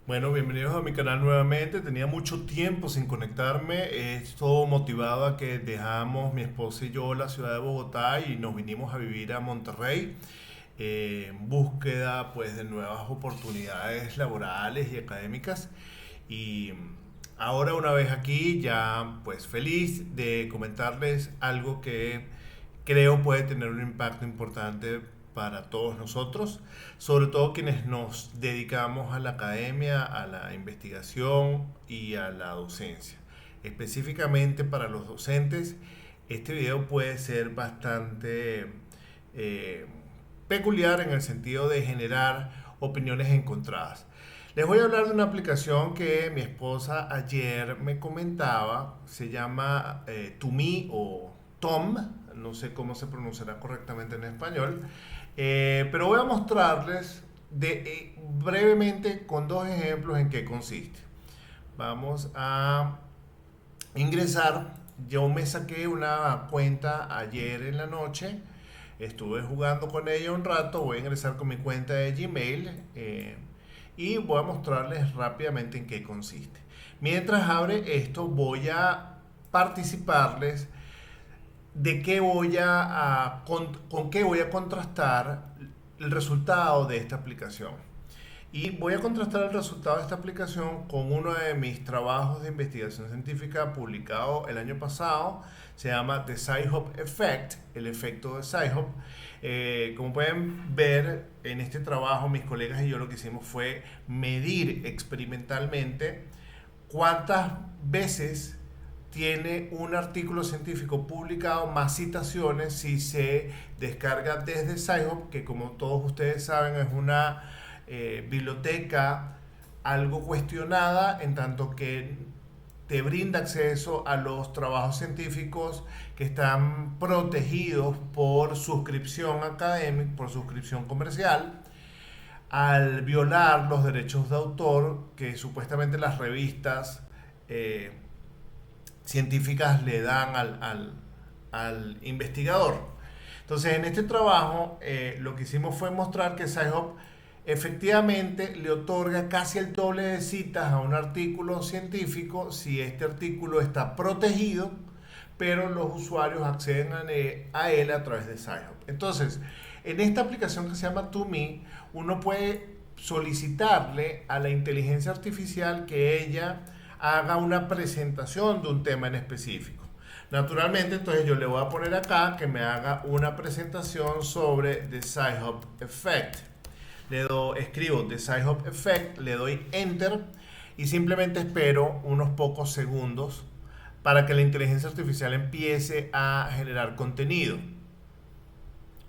Bueno, bienvenidos a mi canal nuevamente. Tenía mucho tiempo sin conectarme. Esto motivado a que dejamos mi esposa y yo la ciudad de Bogotá y nos vinimos a vivir a Monterrey en búsqueda pues de nuevas oportunidades laborales y académicas. Y ahora una vez aquí ya pues feliz de comentarles algo que creo puede tener un impacto importante para todos nosotros, sobre todo quienes nos dedicamos a la academia, a la investigación y a la docencia. Específicamente para los docentes, este video puede ser bastante eh, peculiar en el sentido de generar opiniones encontradas. Les voy a hablar de una aplicación que mi esposa ayer me comentaba, se llama Tumi o Tom, no sé cómo se pronunciará correctamente en español, pero voy a mostrarles brevemente con dos ejemplos en qué consiste. Vamos a ingresar. Yo me saqué una cuenta ayer en la noche, estuve jugando con ella un rato, voy a ingresar con mi cuenta de Gmail y voy a mostrarles rápidamente en qué consiste. Mientras abre esto, voy a participarles de qué con qué voy a contrastar el resultado de esta aplicación. Y voy a contrastar el resultado de esta aplicación con uno de mis trabajos de investigación científica publicado el año pasado. Se llama The Sci-Hop Effect, el efecto de Sci-Hop. Como pueden ver, en este trabajo mis colegas y yo lo que hicimos fue medir experimentalmente cuántas veces tiene un artículo científico publicado más citaciones si se descarga desde Sci-Hub, que como todos ustedes saben es una biblioteca algo cuestionada en tanto que te brinda acceso a los trabajos científicos que están protegidos por suscripción académica, por suscripción comercial, al violar los derechos de autor que supuestamente las revistas científicas le dan al investigador. Entonces, en este trabajo, lo que hicimos fue mostrar que Sci-Hub efectivamente le otorga casi el doble de citas a un artículo científico si este artículo está protegido, pero los usuarios acceden a él a través de Sci-Hub. Entonces, en esta aplicación que se llama ToMe, uno puede solicitarle a la inteligencia artificial que ella haga una presentación de un tema en específico. Naturalmente, entonces yo le voy a poner acá que me haga una presentación sobre The Sci-Hub Effect. Escribo The Sci-Hub Effect, le doy Enter y simplemente espero unos pocos segundos para que la inteligencia artificial empiece a generar contenido.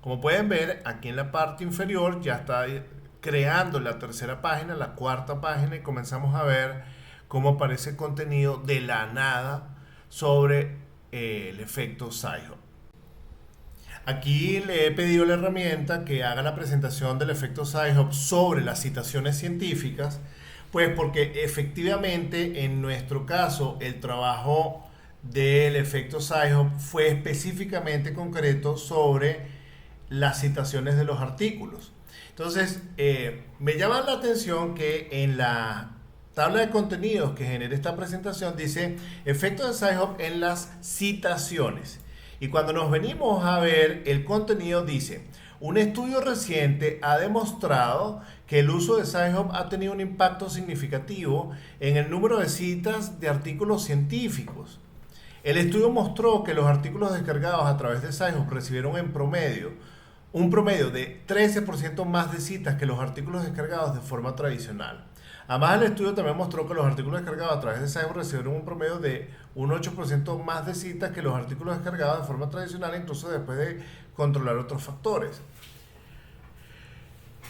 Como pueden ver, aquí en la parte inferior ya está creando la tercera página, la cuarta página y comenzamos a ver cómo aparece contenido de la nada sobre el efecto Sci-Hub. Aquí le he pedido a la herramienta que haga la presentación del efecto Sci-Hub sobre las citaciones científicas, pues porque efectivamente en nuestro caso el trabajo del efecto Sci-Hub fue específicamente concreto sobre las citaciones de los artículos. Entonces, me llama la atención que en la tabla de contenidos que genera esta presentación dice efecto de Sci-Hub en las citaciones. Y cuando nos venimos a ver el contenido dice, un estudio reciente ha demostrado que el uso de Sci-Hub ha tenido un impacto significativo en el número de citas de artículos científicos. El estudio mostró que los artículos descargados a través de Sci-Hub recibieron en promedio un promedio de 13% más de citas que los artículos descargados de forma tradicional. Además, el estudio también mostró que los artículos descargados a través de Sci-Hub recibieron un promedio de un 8% más de citas que los artículos descargados de forma tradicional, incluso después de controlar otros factores.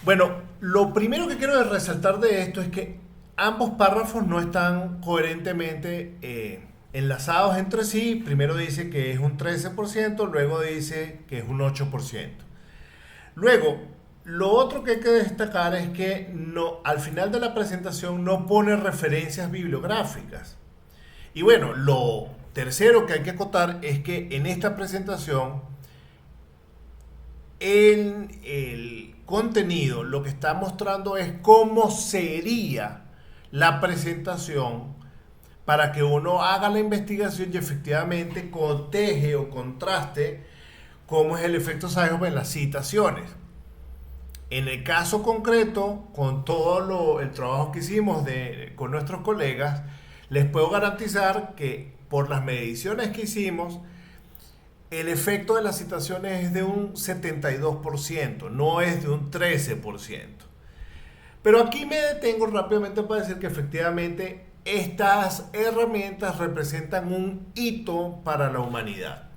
Bueno, lo primero que quiero resaltar de esto es que ambos párrafos no están coherentemente enlazados entre sí. Primero dice que es un 13%, luego dice que es un 8%. Luego, lo otro que hay que destacar es que al final de la presentación no pone referencias bibliográficas. Y bueno, lo tercero que hay que acotar es que en esta presentación el contenido lo que está mostrando es cómo sería la presentación para que uno haga la investigación y efectivamente coteje o contraste cómo es el efecto Seinfeld en las citaciones. En el caso concreto, con el trabajo que hicimos con nuestros colegas, les puedo garantizar que por las mediciones que hicimos, el efecto de las citaciones es de un 72%, no es de un 13%. Pero aquí me detengo rápidamente para decir que efectivamente estas herramientas representan un hito para la humanidad.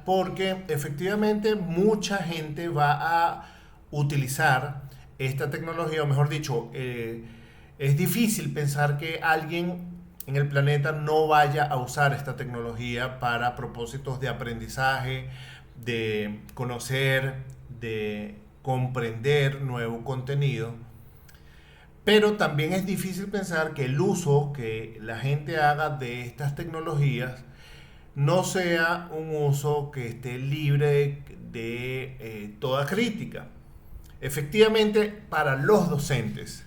Porque efectivamente mucha gente va a utilizar esta tecnología, o mejor dicho, es difícil pensar que alguien en el planeta no vaya a usar esta tecnología para propósitos de aprendizaje, de conocer, de comprender nuevo contenido. Pero también es difícil pensar que el uso que la gente haga de estas tecnologías no sea un uso que esté libre de toda crítica. Efectivamente, para los docentes,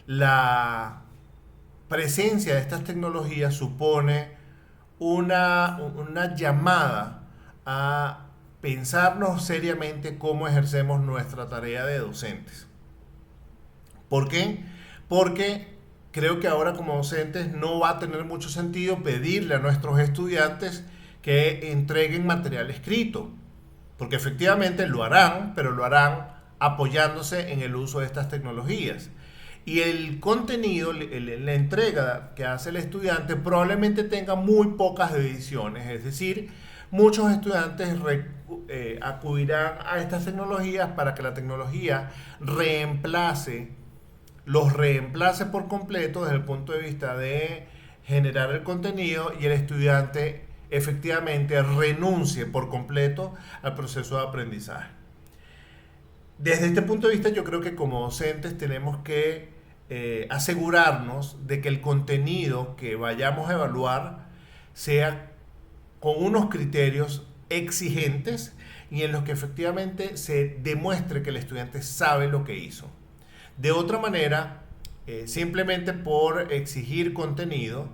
la presencia de estas tecnologías supone una llamada a pensarnos seriamente cómo ejercemos nuestra tarea de docentes. ¿Por qué? Porque creo que ahora como docentes no va a tener mucho sentido pedirle a nuestros estudiantes que entreguen material escrito, porque efectivamente lo harán, pero lo harán apoyándose en el uso de estas tecnologías. Y el contenido, la entrega que hace el estudiante probablemente tenga muy pocas ediciones, es decir, muchos estudiantes acudirán a estas tecnologías para que la tecnología los reemplace por completo desde el punto de vista de generar el contenido y el estudiante efectivamente renuncie por completo al proceso de aprendizaje. Desde este punto de vista yo creo que como docentes tenemos que asegurarnos de que el contenido que vayamos a evaluar sea con unos criterios exigentes y en los que efectivamente se demuestre que el estudiante sabe lo que hizo. De otra manera, simplemente por exigir contenido,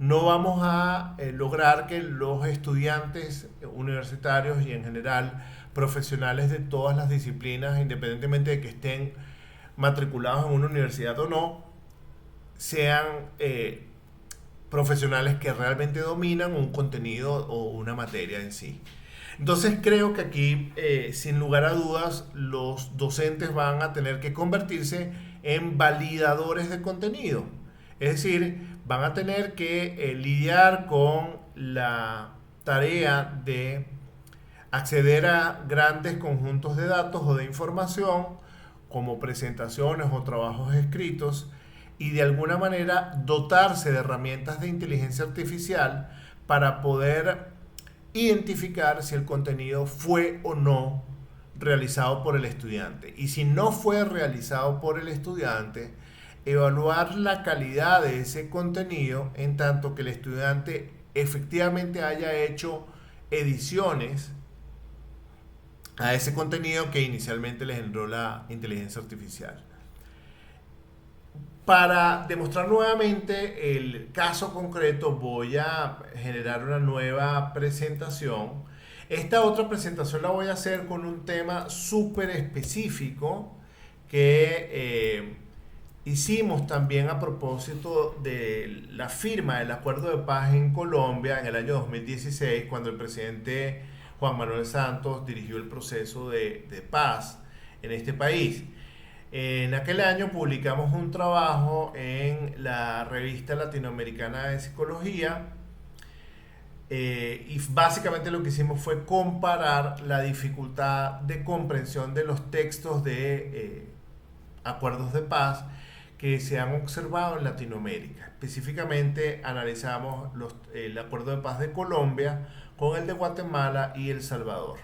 no vamos a lograr que los estudiantes universitarios y en general profesionales de todas las disciplinas, independientemente de que estén matriculados en una universidad o no, sean profesionales que realmente dominan un contenido o una materia en sí. Entonces creo que aquí, sin lugar a dudas, los docentes van a tener que convertirse en validadores de contenido. Es decir, van a tener que lidiar con la tarea de acceder a grandes conjuntos de datos o de información, como presentaciones o trabajos escritos, y de alguna manera dotarse de herramientas de inteligencia artificial para poder identificar si el contenido fue o no realizado por el estudiante. Y si no fue realizado por el estudiante, evaluar la calidad de ese contenido en tanto que el estudiante efectivamente haya hecho ediciones a ese contenido que inicialmente le generó la inteligencia artificial. Para demostrar nuevamente el caso concreto voy a generar una nueva presentación. Esta otra presentación la voy a hacer con un tema súper específico que hicimos también a propósito de la firma del acuerdo de paz en Colombia en el año 2016, cuando el presidente Juan Manuel Santos dirigió el proceso de paz en este país. En aquel año publicamos un trabajo en la revista latinoamericana de psicología y básicamente lo que hicimos fue comparar la dificultad de comprensión de los textos de acuerdos de paz que se han observado en Latinoamérica. Específicamente analizamos el acuerdo de paz de Colombia con el de Guatemala y El Salvador.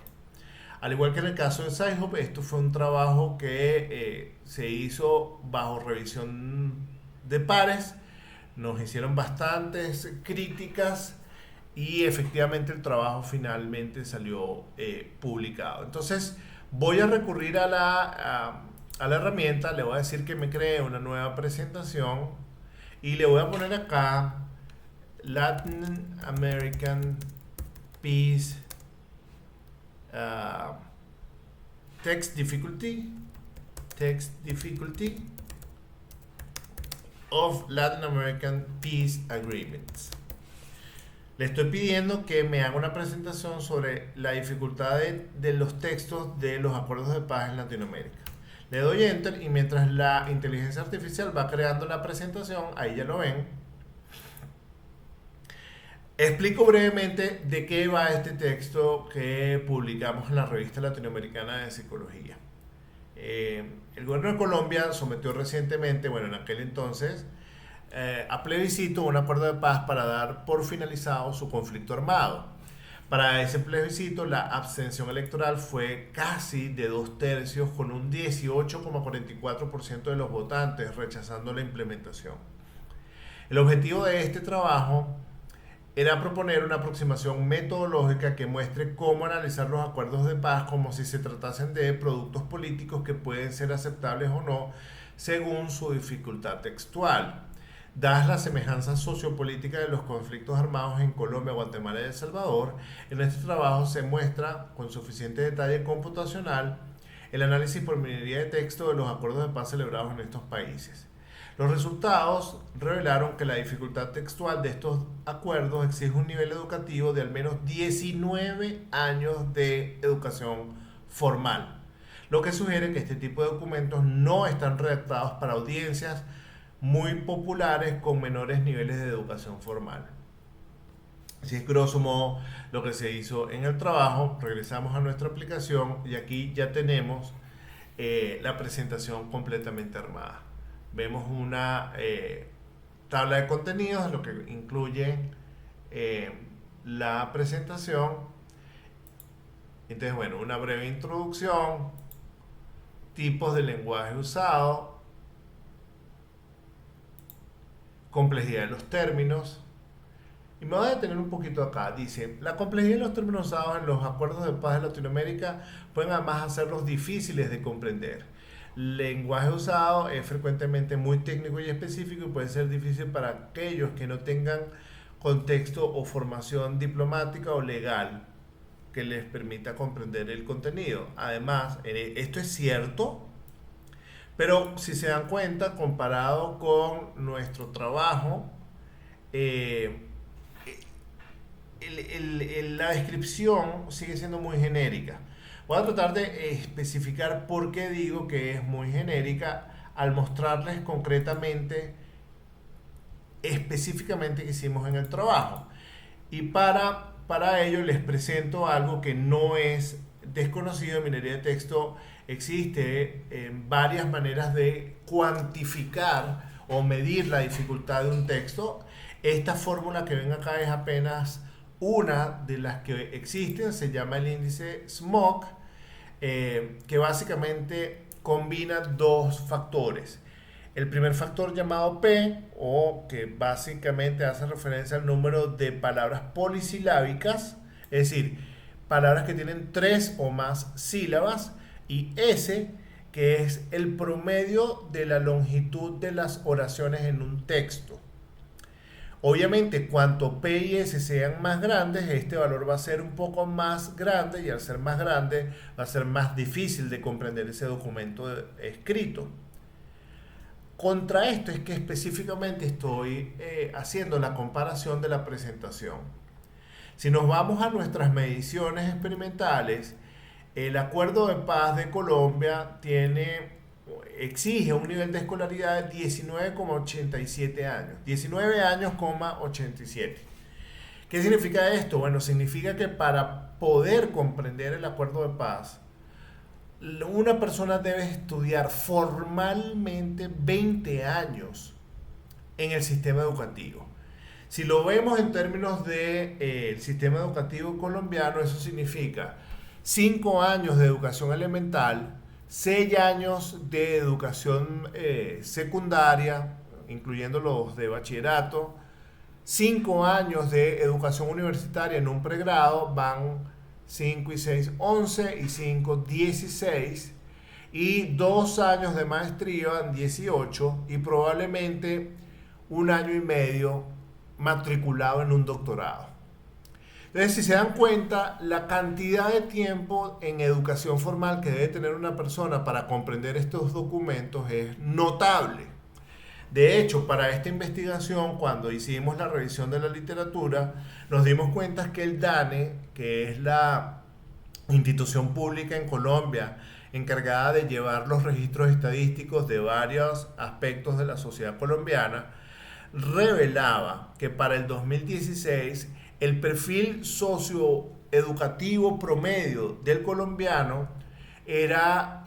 Al igual que en el caso de Sci-Hub, esto fue un trabajo que se hizo bajo revisión de pares. Nos hicieron bastantes críticas y efectivamente el trabajo finalmente salió publicado. Entonces voy a recurrir a la herramienta, le voy a decir que me cree una nueva presentación y le voy a poner acá Latin American Peace text difficulty of Latin American Peace Agreements. Le estoy pidiendo que me haga una presentación sobre la dificultad de los textos de los acuerdos de paz en Latinoamérica. Le doy Enter y mientras la inteligencia artificial va creando la presentación, ahí ya lo ven, explico brevemente de qué va este texto que publicamos en la revista latinoamericana de psicología. El gobierno de Colombia sometió recientemente, bueno, en aquel entonces, a plebiscito un acuerdo de paz para dar por finalizado su conflicto armado. Para ese plebiscito la abstención electoral fue casi de 2/3 con un 18,44% de los votantes rechazando la implementación. El objetivo de este trabajo era proponer una aproximación metodológica que muestre cómo analizar los acuerdos de paz como si se tratasen de productos políticos que pueden ser aceptables o no según su dificultad textual. Dadas las semejanzas sociopolíticas de los conflictos armados en Colombia, Guatemala y El Salvador, en este trabajo se muestra con suficiente detalle computacional el análisis por minería de texto de los acuerdos de paz celebrados en estos países. Los resultados revelaron que la dificultad textual de estos acuerdos exige un nivel educativo de al menos 19 años de educación formal, lo que sugiere que este tipo de documentos no están redactados para audiencias muy populares con menores niveles de educación formal. Así es grosso modo lo que se hizo en el trabajo. Regresamos a nuestra aplicación y aquí ya tenemos la presentación completamente armada. Vemos una tabla de contenidos, lo que incluye la presentación. Entonces, bueno, una breve introducción, tipos de lenguaje usado, complejidad de los términos. Y me voy a detener un poquito acá. Dice, la complejidad de los términos usados en los acuerdos de paz de Latinoamérica pueden además hacerlos difíciles de comprender. El lenguaje usado es frecuentemente muy técnico y específico y puede ser difícil para aquellos que no tengan contexto o formación diplomática o legal que les permita comprender el contenido. Además, esto es cierto, pero si se dan cuenta, comparado con nuestro trabajo, la descripción sigue siendo muy genérica. Voy a tratar de especificar por qué digo que es muy genérica al mostrarles concretamente, específicamente qué hicimos en el trabajo. Y para ello les presento algo que no es desconocido en minería de texto. Existe varias maneras de cuantificar o medir la dificultad de un texto. Esta fórmula que ven acá es apenas una de las que existen, se llama el índice SMOC, que básicamente combina dos factores. El primer factor llamado P, o que básicamente hace referencia al número de palabras polisilábicas, es decir, palabras que tienen 3 o más sílabas, y S, que es el promedio de la longitud de las oraciones en un texto. Obviamente, cuanto P y S sean más grandes, este valor va a ser un poco más grande y al ser más grande va a ser más difícil de comprender ese documento escrito. Contra esto es que específicamente estoy haciendo la comparación de la presentación. Si nos vamos a nuestras mediciones experimentales, el Acuerdo de Paz de Colombia exige un nivel de escolaridad de 19,87 años. 19 años, 87. ¿Qué significa esto? Bueno, significa que para poder comprender el Acuerdo de Paz, una persona debe estudiar formalmente 20 años en el sistema educativo. Si lo vemos en términos del sistema educativo colombiano, eso significa 5 años de educación elemental, 6 años de educación secundaria, incluyendo los de bachillerato, 5 años de educación universitaria en un pregrado, van 5 y 6, 11 y 5, 16, y 2 años de maestría, 18, y probablemente un año y medio matriculado en un doctorado. Entonces, si se dan cuenta, la cantidad de tiempo en educación formal que debe tener una persona para comprender estos documentos es notable. De hecho, para esta investigación, cuando hicimos la revisión de la literatura, nos dimos cuenta que el DANE, que es la institución pública en Colombia encargada de llevar los registros estadísticos de varios aspectos de la sociedad colombiana, revelaba que para el 2016 el perfil socioeducativo promedio del colombiano era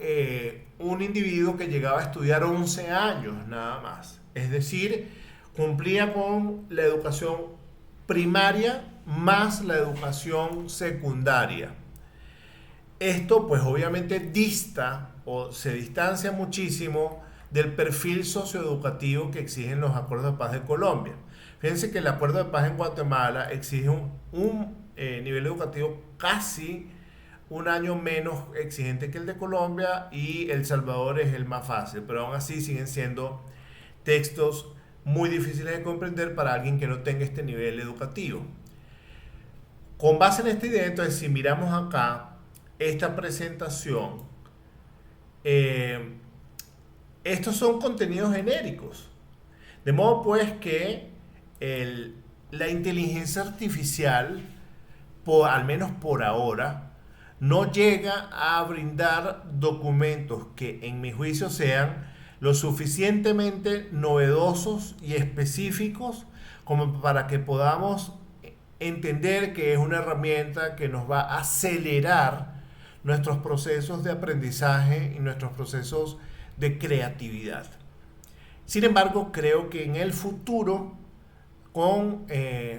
un individuo que llegaba a estudiar 11 años nada más. Es decir, cumplía con la educación primaria más la educación secundaria. Esto pues obviamente dista o se distancia muchísimo del perfil socioeducativo que exigen los acuerdos de paz de Colombia. Fíjense que el acuerdo de paz en Guatemala exige un nivel educativo casi un año menos exigente que el de Colombia, y El Salvador es el más fácil, pero aún así siguen siendo textos muy difíciles de comprender para alguien que no tenga este nivel educativo. Con base en esta idea, entonces, si miramos acá esta presentación, estos son contenidos genéricos. De modo pues que la inteligencia artificial, al menos por ahora, no llega a brindar documentos que en mi juicio sean lo suficientemente novedosos y específicos como para que podamos entender que es una herramienta que nos va a acelerar nuestros procesos de aprendizaje y nuestros procesos de creatividad. Sin embargo, creo que en el futuro, con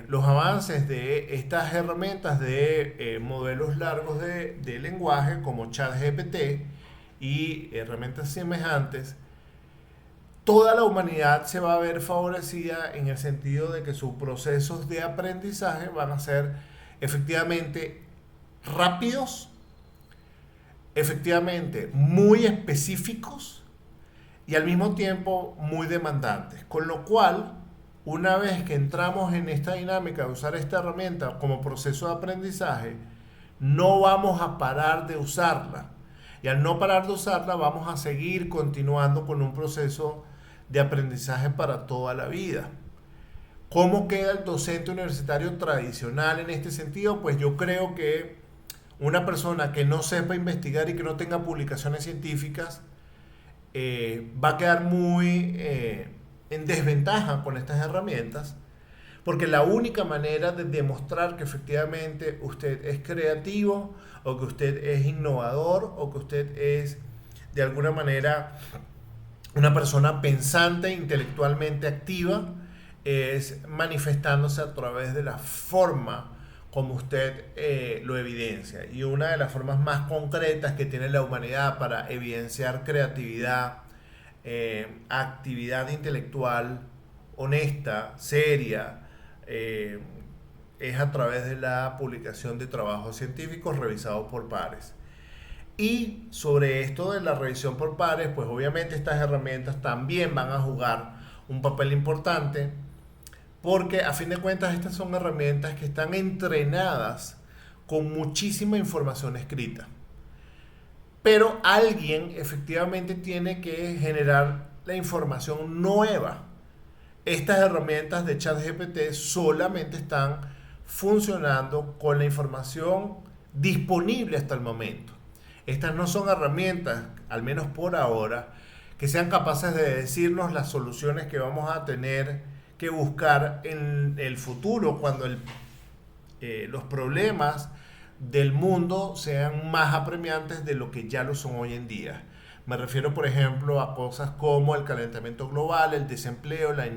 los avances de estas herramientas de modelos largos de lenguaje como ChatGPT y herramientas semejantes, toda la humanidad se va a ver favorecida en el sentido de que sus procesos de aprendizaje van a ser efectivamente rápidos, efectivamente muy específicos y al mismo tiempo muy demandantes. Con lo cual, una vez que entramos en esta dinámica de usar esta herramienta como proceso de aprendizaje, no vamos a parar de usarla. Y al no parar de usarla, vamos a seguir continuando con un proceso de aprendizaje para toda la vida. ¿Cómo queda el docente universitario tradicional en este sentido? Pues yo creo que una persona que no sepa investigar y que no tenga publicaciones científicas va a quedar muy en desventaja con estas herramientas, porque la única manera de demostrar que efectivamente usted es creativo o que usted es innovador o que usted es de alguna manera una persona pensante, intelectualmente activa, es manifestándose a través de la forma como usted lo evidencia. Y una de las formas más concretas que tiene la humanidad para evidenciar creatividad, actividad intelectual honesta, seria, es a través de la publicación de trabajos científicos revisados por pares. Y sobre esto de la revisión por pares, pues obviamente estas herramientas también van a jugar un papel importante, porque a fin de cuentas estas son herramientas que están entrenadas con muchísima información escrita. Pero alguien efectivamente tiene que generar la información nueva. Estas herramientas de ChatGPT solamente están funcionando con la información disponible hasta el momento. Estas no son herramientas, al menos por ahora, que sean capaces de decirnos las soluciones que vamos a tener que buscar en el futuro cuando los problemas del mundo sean más apremiantes de lo que ya lo son hoy en día. Me refiero, por ejemplo, a cosas como el calentamiento global, el desempleo, la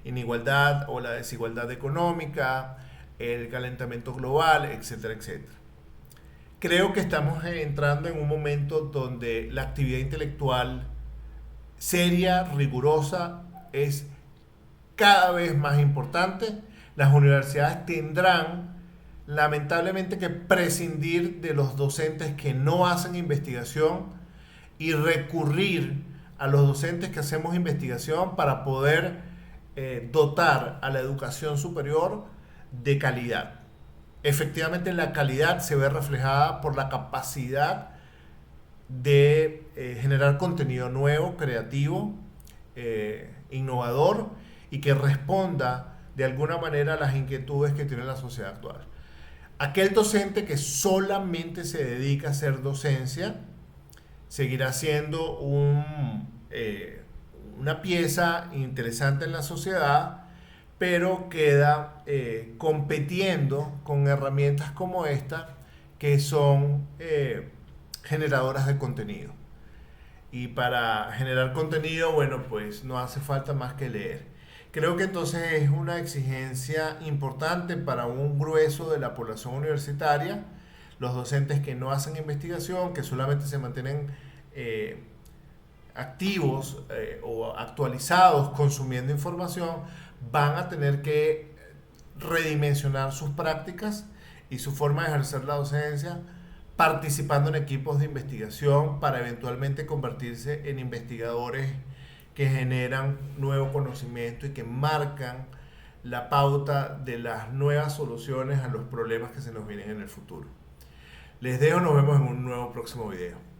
inigualdad o la desigualdad económica, el calentamiento global, etcétera, etcétera. Creo que estamos entrando en un momento donde la actividad intelectual seria, rigurosa, es cada vez más importante. Las universidades tendrán lamentablemente que prescindir de los docentes que no hacen investigación y recurrir a los docentes que hacemos investigación para poder dotar a la educación superior de calidad. Efectivamente, la calidad se ve reflejada por la capacidad de generar contenido nuevo, creativo, innovador y que responda de alguna manera a las inquietudes que tiene la sociedad actual. Aquel docente que solamente se dedica a hacer docencia seguirá siendo una pieza interesante en la sociedad, pero queda compitiendo con herramientas como esta que son generadoras de contenido. Y para generar contenido, bueno, pues no hace falta más que leer. Creo que entonces es una exigencia importante para un grueso de la población universitaria, los docentes que no hacen investigación, que solamente se mantienen activos o actualizados consumiendo información, van a tener que redimensionar sus prácticas y su forma de ejercer la docencia, participando en equipos de investigación para eventualmente convertirse en investigadores que generan nuevo conocimiento y que marcan la pauta de las nuevas soluciones a los problemas que se nos vienen en el futuro. Les dejo, nos vemos en un nuevo próximo video.